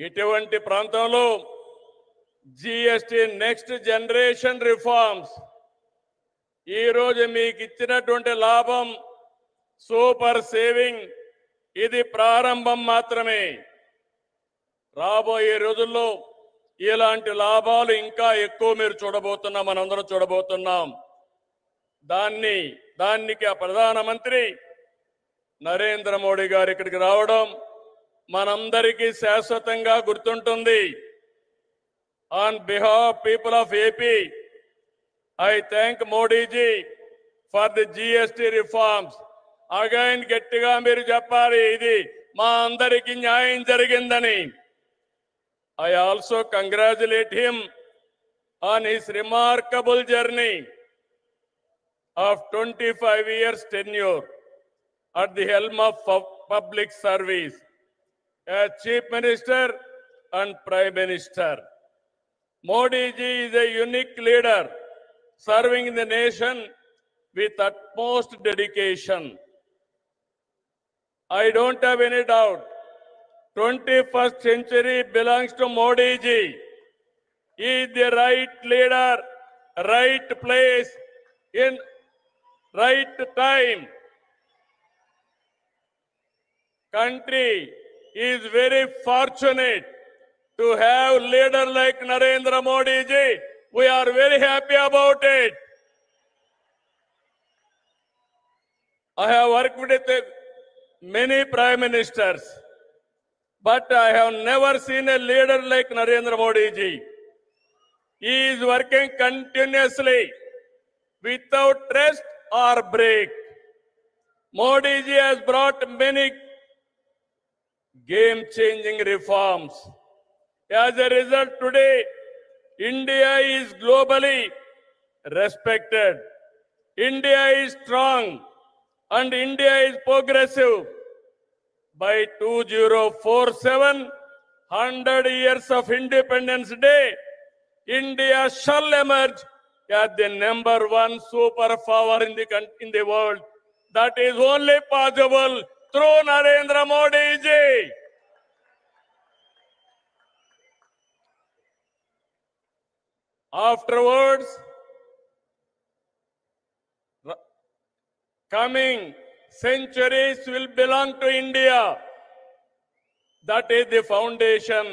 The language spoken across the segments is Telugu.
ఇటువంటి ప్రాంతంలో జిఎస్టి నెక్స్ట్ జనరేషన్ రిఫార్మ్స్ ఈ రోజు మీకు ఇచ్చినటువంటి లాభం సూపర్ సేవింగ్ ఇది ప్రారంభం మాత్రమే. రాబోయే రోజుల్లో ఇలాంటి లాభాలు ఇంకా ఎక్కువ మీరు చూడబోతున్నాం, మనందరం చూడబోతున్నాం. దానికి ఆ ప్రధానమంత్రి నరేంద్ర మోడీ గారు ఇక్కడికి రావడం మనందరికీ శాశ్వతంగా గుర్తుంటుంది. On behalf people of AP I thank Modi ji for the GST reforms. Again గట్టిగా మీరు చెప్పాలి ఇది మా అందరికీ న్యాయం జరిగిందని. I also congratulate him on his remarkable journey of 25 years tenure at the helm of public service as Chief Minister and Prime Minister. Modi ji is a unique leader serving the nation with utmost dedication. I don't have any doubt. 21st century belongs to Modi ji. He is the right leader, right place, in right time. Country is very fortunate to have leader like Narendra Modi ji. We are very happy about it. I have worked with many prime ministers, but I have never seen a leader like Narendra Modi ji. He is working continuously without rest or break. Modi ji has brought many game-changing reforms. As a result, today, India is globally respected. India is strong and India is progressive. By 2047, 100 years of Independence Day, India shall emerge as the #1 superpower in the world. That is only possible through Narendra Modi ji. Afterwards, coming centuries will belong to India. That is the foundation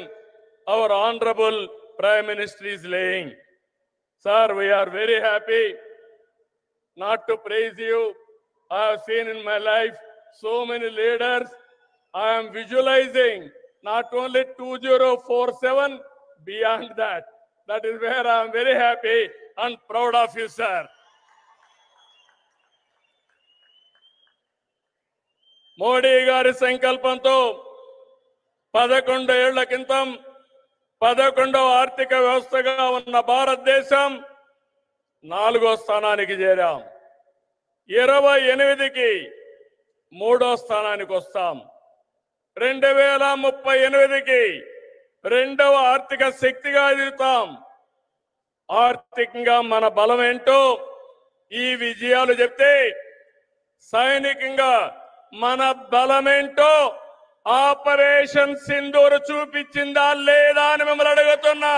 our Honorable Prime Minister is laying. Sir, we are very happy not to praise you. I have seen in my life so many leaders. I am visualizing not only 2047, beyond that. That is where I am very happy and proud of you, sir. Modi గారి సంకల్పంతో 11 ఏళ్ల క్రితం 11వ ఆర్థిక వ్యవస్థగా ఉన్న భారతదేశం 4వ స్థానానికి చేరాం. 28కి 3వ స్థానానికి వస్తాం. 2038కి 2వ ఆర్థిక శక్తిగా ఎదుగుతాం. ఆర్థికంగా మన బలం ఏంటో ఈ విజయాలు చెప్తే, సైనికంగా మన బలమేంటో ఆపరేషన్ సింధూర్ చూపించిందా లేదా అని మిమ్మల్ని అడుగుతున్నా.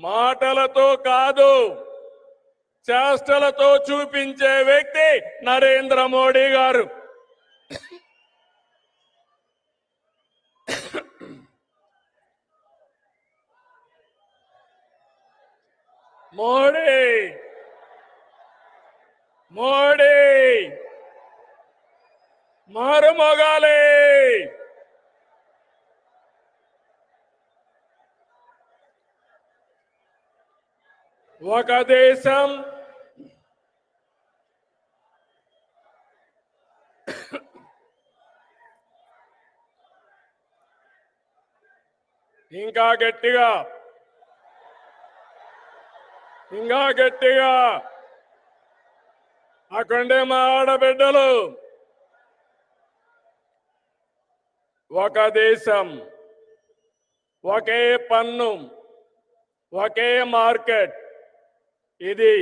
మాటలతో కాదు, చేష్టలతో చూపించే వ్యక్తి నరేంద్ర మోడీ గారు. మోడీ మోడీ మారుమోగాలి. ఒక దేశం ఇంకా గట్టిగా అక్కడే మా ఆడబిడ్డలు. ఒక దేశం, ఒకే పన్ను, ఒకే మార్కెట్, ఇది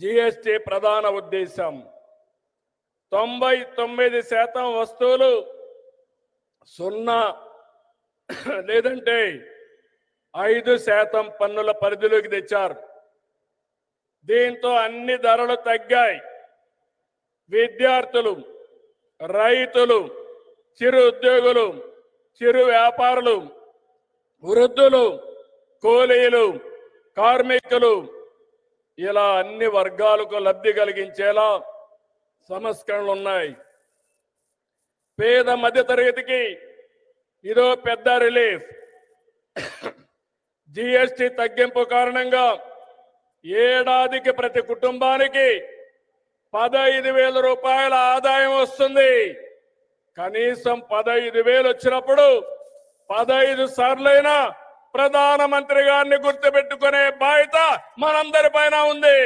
జిఎస్టి ప్రధాన ఉద్దేశం. 99% వస్తువులు సున్నా లేదంటే 5% పన్నుల పరిధిలోకి తెచ్చారు. దీంతో అన్ని ధరలు తగ్గాయి. విద్యార్థులు, రైతులు, చిరు ఉద్యోగులు, చిరు వ్యాపారులు, వృద్ధులు, కూలీలు, కార్మికులు ఇలా అన్ని వర్గాలకు లబ్ధి కలిగించేలా సంస్కరణలు ఉన్నాయి. పేద మధ్య తరగతికి ఇదో పెద్ద రిలీఫ్. జీఎస్టీ తగ్గింపు కారణంగా ఏడాదికి ప్రతి కుటుంబానికి 15,000 రూపాయల ఆదాయం వస్తుంది. కనీసం 15,000 వచ్చినప్పుడు 15 సార్లైనా ప్రధానమంత్రి గారిని గుర్తుపెట్టుకునే బాధ్యత మనందరి పైన ఉంది.